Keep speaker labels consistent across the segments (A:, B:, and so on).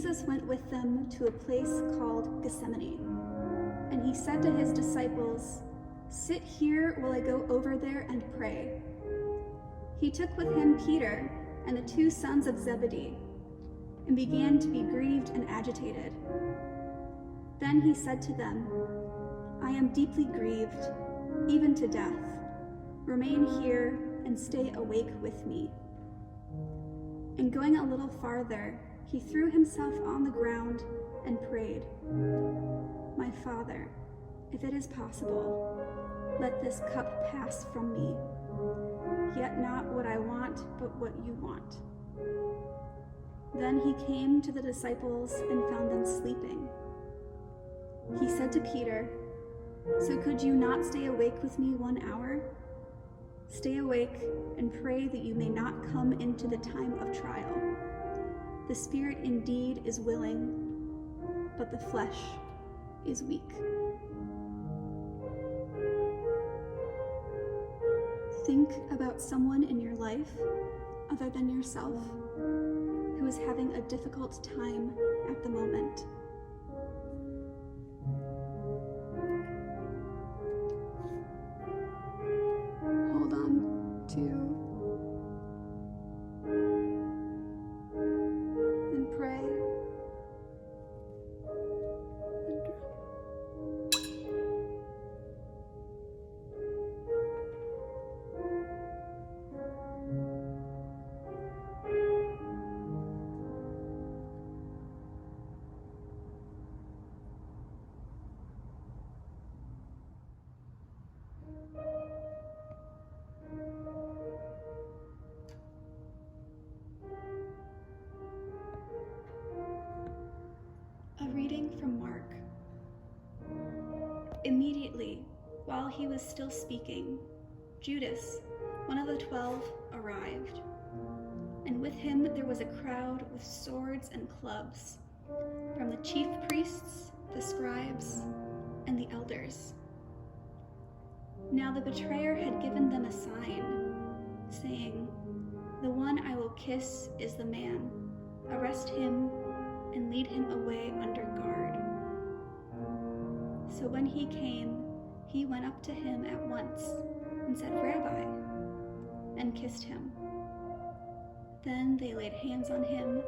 A: Jesus went with them to a place called Gethsemane, and he said to his disciples, "Sit here while I go over there and pray." He took with him Peter and the 2 sons of Zebedee, and began to be grieved and agitated. Then he said to them, "I am deeply grieved, even to death. Remain here and stay awake with me." And going a little farther, he threw himself on the ground and prayed, "My Father, if it is possible, let this cup pass from me. Yet not what I want, but what you want." Then he came to the disciples and found them sleeping. He said to Peter, "So could you not stay awake with me 1 hour? Stay awake and pray that you may not come into the time of trial. The spirit indeed is willing, but the flesh is weak." Think about someone in your life, other than yourself, who is having a difficult time at the moment. Hold on to and pray and drop. A reading from Mark. Immediately, while he was still speaking, Judas, one of the 12, arrived, and with him there was a crowd with swords and clubs, from the chief priests, the scribes, and the elders. Now the betrayer had given them a sign, saying, "The one I will kiss is the man. Arrest him and lead him away under guard." So when he came, he went up to him at once and said, "Rabbi," and kissed him. Then they laid hands on him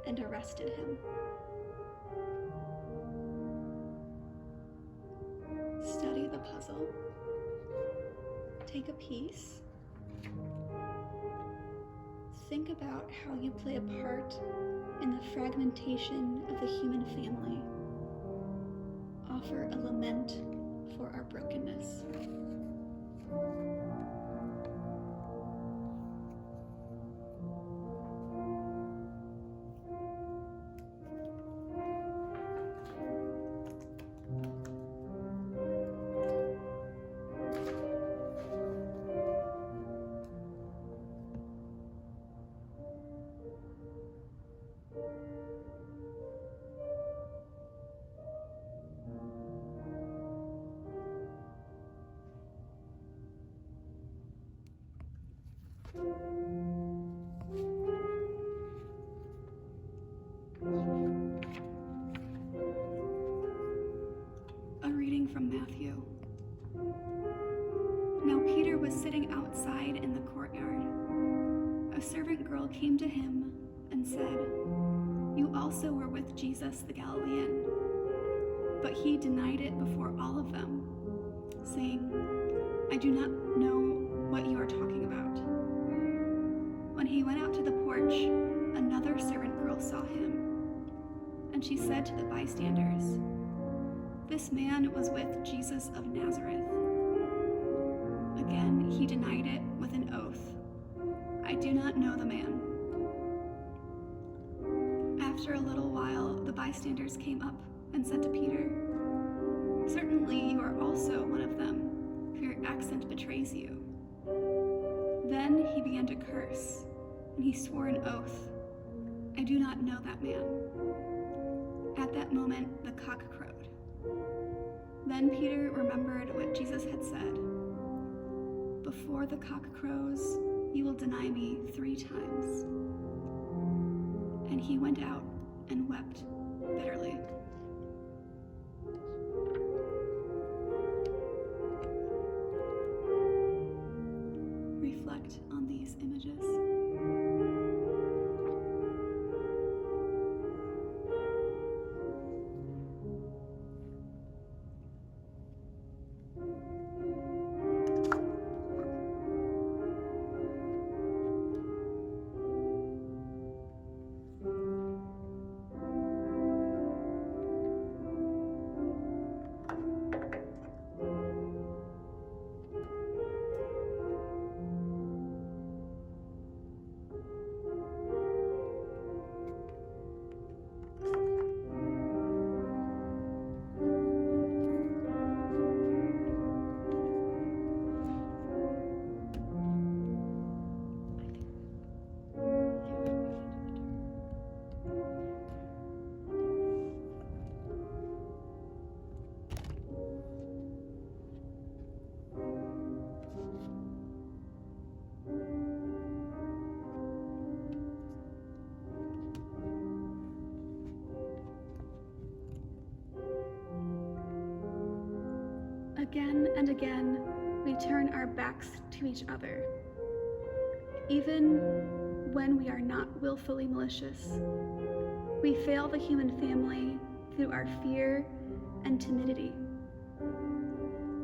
A: and arrested him. Study the puzzle. Take a piece. Think about how you play a part in the fragmentation of the human family. Offer a lament for our brokenness. A reading from Matthew. Now Peter was sitting outside in the courtyard. A servant girl came to him and said, "You also were with Jesus the Galilean." But he denied it before all of them, saying, "I do not know what you are talking about." When he went out to the porch, another servant girl saw him, and she said to the bystanders, "This man was with Jesus of Nazareth." Again, he denied it with an oath, "I do not know the man." After a little while, the bystanders came up and said to Peter, "Certainly you are also one of them, for your accent betrays you." Then he began to curse, and he swore an oath, "I do not know that man." At that moment, the cock crowed. Then Peter remembered what Jesus had said, "Before the cock crows, you will deny me 3 times." And he went out and wept bitterly. Reflect on these images. Again and again, we turn our backs to each other, even when we are not willfully malicious. We fail the human family through our fear and timidity.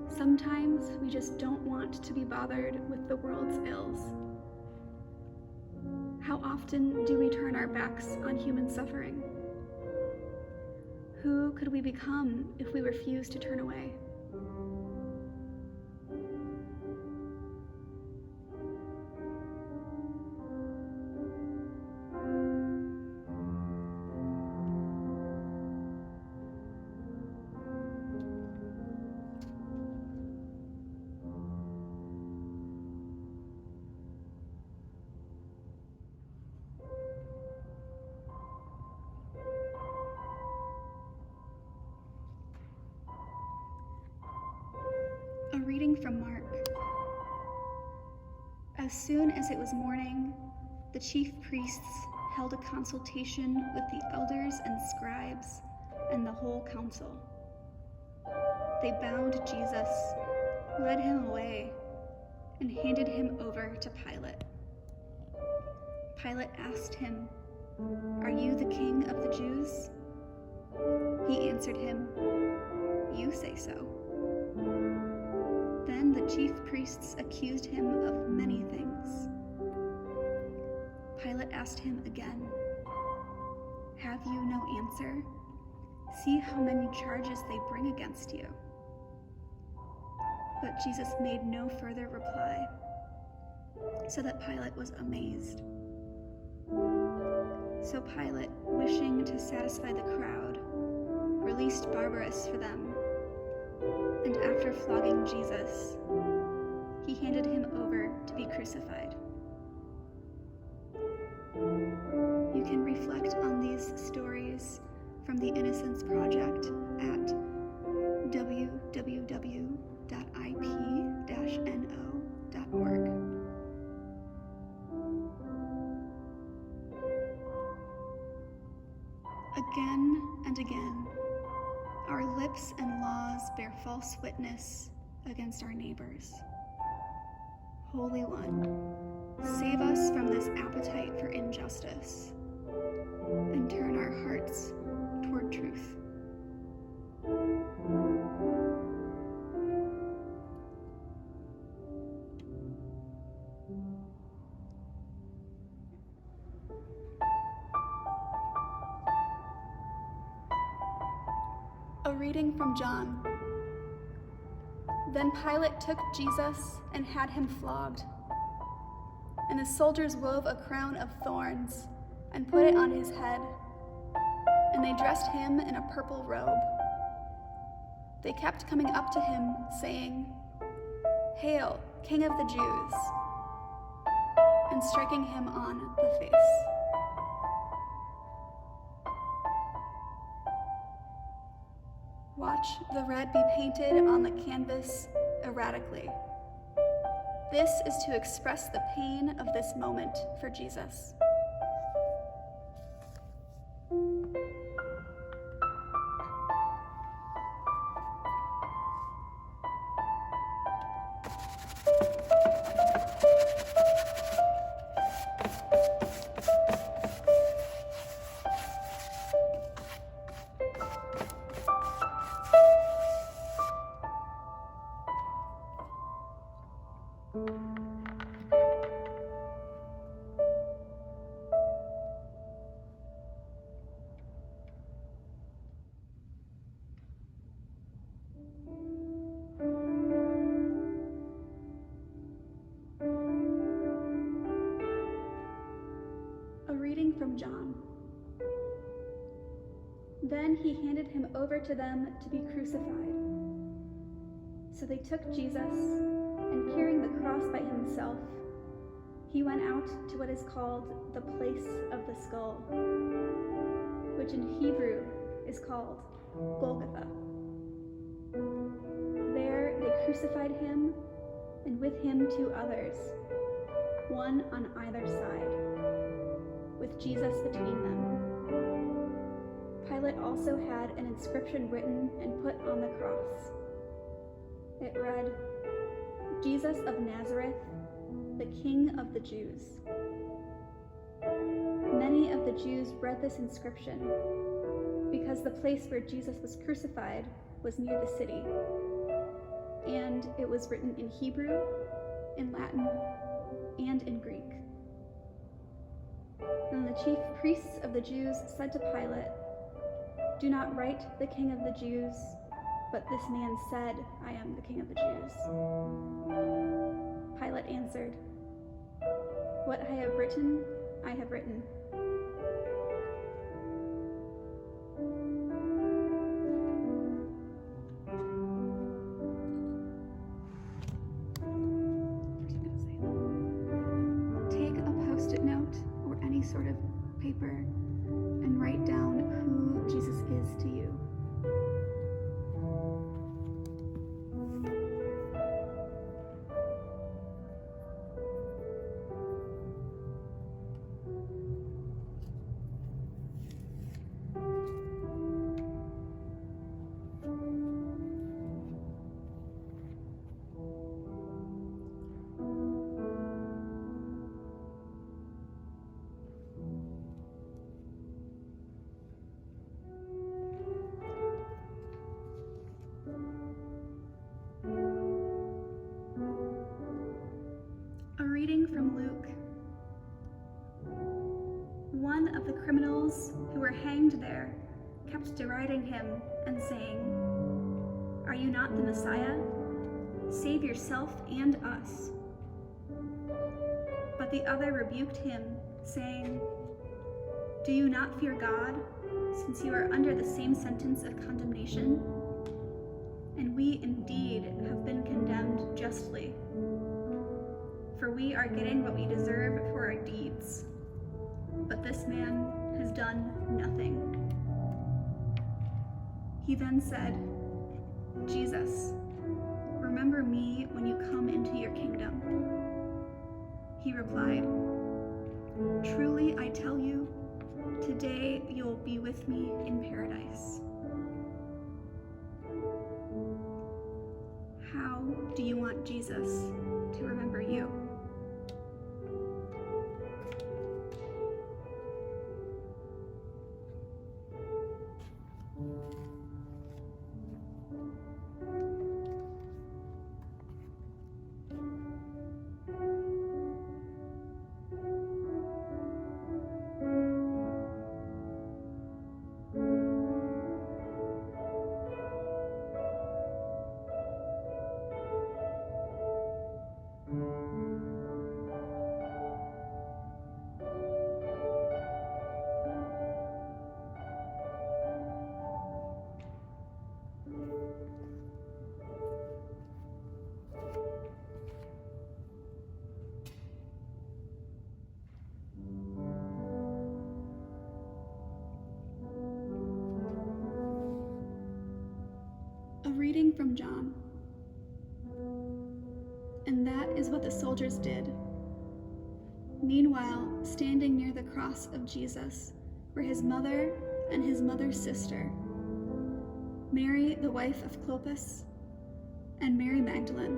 A: Sometimes we just don't want to be bothered with the world's ills. How often do we turn our backs on human suffering? Who could we become if we refuse to turn away? A reading from Mark. As soon as it was morning, the chief priests held a consultation with the elders and scribes and the whole council. They bound Jesus, led him away, and handed him over to Pilate. Pilate asked him, "Are you the king of the Jews?" He answered him, "You say so." Then the chief priests accused him of many things. Pilate asked him again, "Have you no answer? See how many charges they bring against you." But Jesus made no further reply, so that Pilate was amazed. So Pilate, wishing to satisfy the crowd, released Barabbas for them, and after flogging Jesus, he handed him over to be crucified. You can reflect on these stories from the Innocence Project at www.ip-no.org. Again and again, our lips and laws bear false witness against our neighbors. Holy One, save us from this appetite for injustice and turn our hearts toward truth. A reading from John. Then Pilate took Jesus and had him flogged. And the soldiers wove a crown of thorns and put it on his head. And they dressed him in a purple robe. They kept coming up to him, saying, "Hail, King of the Jews," and striking him on the face. Watch the red be painted on the canvas erratically. This is to express the pain of this moment for Jesus. A reading from John. Then he handed him over to them to be crucified. So they took Jesus, and carrying the cross by himself, he went out to what is called the place of the skull, which in Hebrew is called Golgotha. There they crucified him, and with him 2 others, one on either side, with Jesus between them. Pilate also had an inscription written and put on the cross. It read, "Jesus of Nazareth, the King of the Jews." Many of the Jews read this inscription because the place where Jesus was crucified was near the city, and it was written in Hebrew, in Latin, and in Greek. And the chief priests of the Jews said to Pilate, "Do not write the King of the Jews, but this man said, 'I am the King of the Jews.'" Pilate answered, "What I have written, I have written." Take a Post-it note or any sort of paper and write down who Jesus is to you. A reading from Luke. One of the criminals who were hanged there kept deriding him and saying, "Are you not the Messiah? Save yourself and us." But the other rebuked him, saying, "Do you not fear God, since you are under the same sentence of condemnation? And we indeed have been condemned justly. For we are getting what we deserve for our deeds. But this man has done nothing." He then said, "Jesus, remember me when you come into your kingdom." He replied, "Truly I tell you, today you will be with me in paradise." How do you want Jesus to remember you? A reading from John. And that is what the soldiers did. Meanwhile, standing near the cross of Jesus were his mother and his mother's sister, Mary, the wife of Clopas, and Mary Magdalene.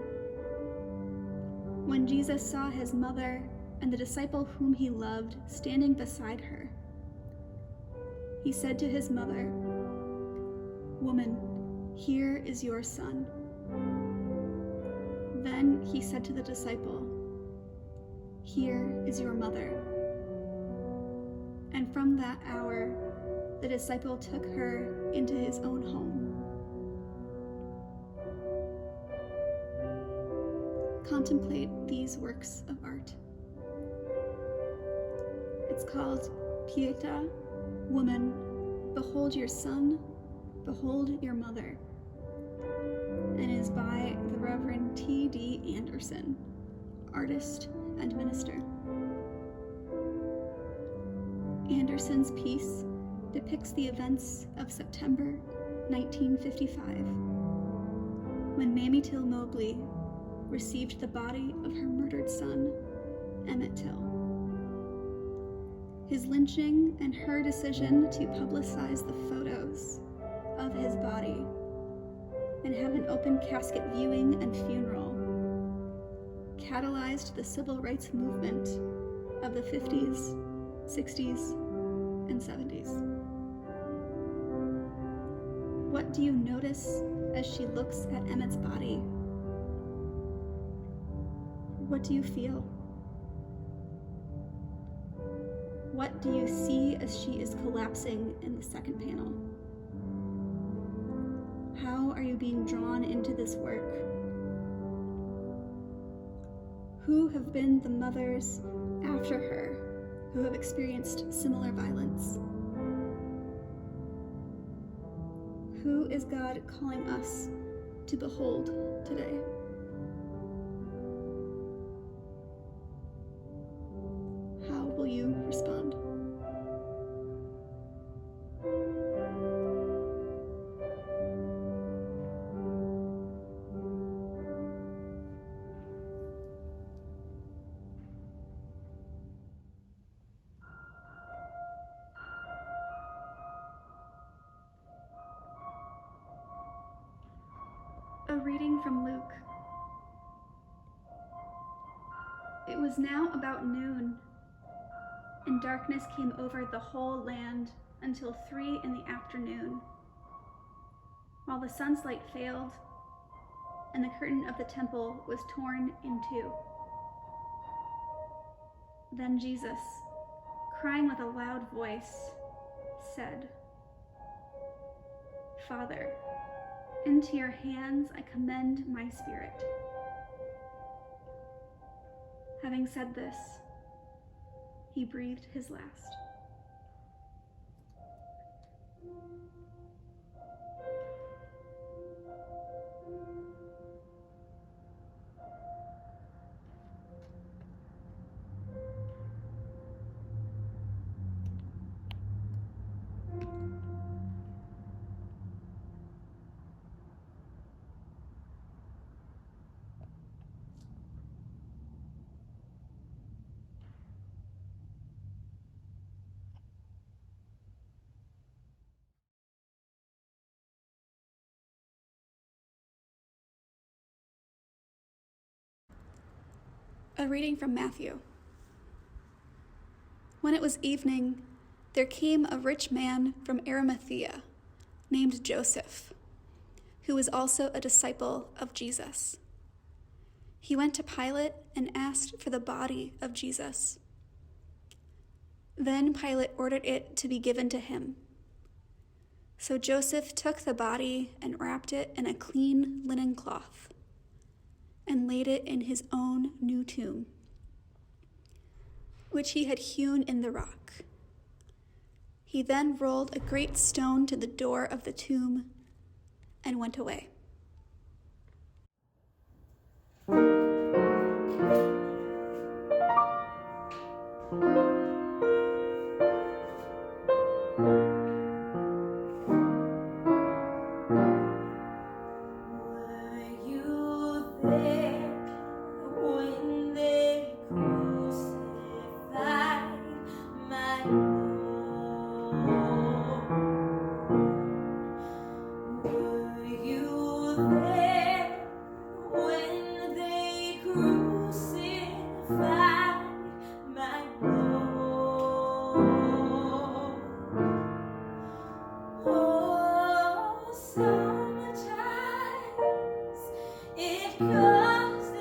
A: When Jesus saw his mother and the disciple whom he loved standing beside her, he said to his mother, "Woman, here is your son." Then Then he said to the disciple, "Here is your mother." And from that hour, the disciple took her into his own home. Contemplate these works of art. It's called Pieta, Woman, Behold Your Son, Behold Your Mother, and is by the Reverend T.D. Anderson, artist and minister. Anderson's piece depicts the events of September 1955, when Mamie Till Mobley received the body of her murdered son, Emmett Till. His lynching and her decision to publicize the photos of his body and have an open casket viewing and funeral catalyzed the civil rights movement of the 50s, 60s, and 70s. What do you notice as she looks at Emmett's body? What do you feel? What do you see as she is collapsing in the second panel? How are you being drawn into this work? Who have been the mothers after her who have experienced similar violence? Who is God calling us to behold today? How will you respond? A reading from Luke. It was now about noon, and darkness came over the whole land until 3 p.m, while the sun's light failed, and the curtain of the temple was torn in two. Then Jesus, crying with a loud voice, said, "Father, into your hands I commend my spirit." Having said this, he breathed his last. A reading from Matthew. When it was evening, there came a rich man from Arimathea named Joseph, who was also a disciple of Jesus. He went to Pilate and asked for the body of Jesus. Then Pilate ordered it to be given to him. So Joseph took the body and wrapped it in a clean linen cloth and laid it in his own new tomb, which he had hewn in the rock. He then rolled a great stone to the door of the tomb and went away.
B: Sometimes it comes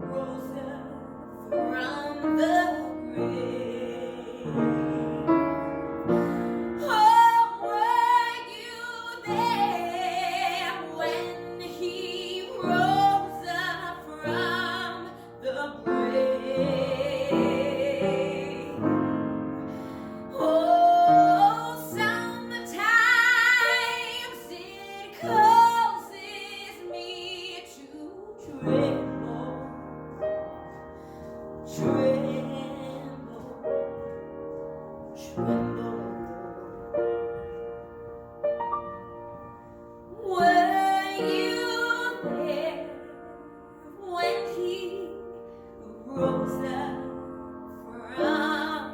B: rose up from the grave. Oh, were you there when he rose up from the grave? Oh, sometimes it causes me to tremble, tremble. Were you there when he rose up from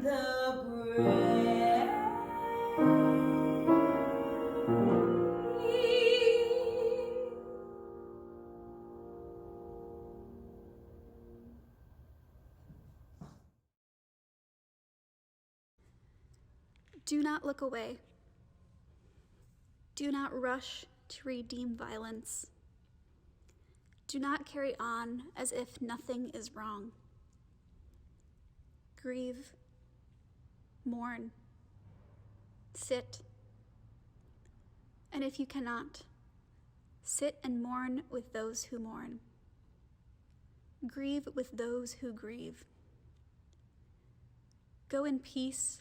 B: the grave?
A: Do not look away. Do not rush to redeem violence. Do not carry on as if nothing is wrong. Grieve, mourn, sit, and if you cannot, sit and mourn with those who mourn. Grieve with those who grieve. Go in peace,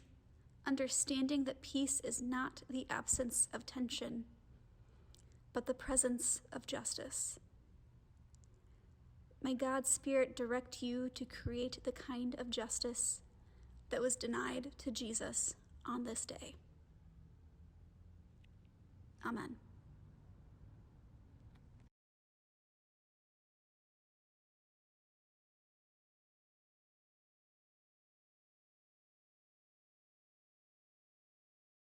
A: understanding that peace is not the absence of tension, but the presence of justice. May God's Spirit direct you to create the kind of justice that was denied to Jesus on this day. Amen.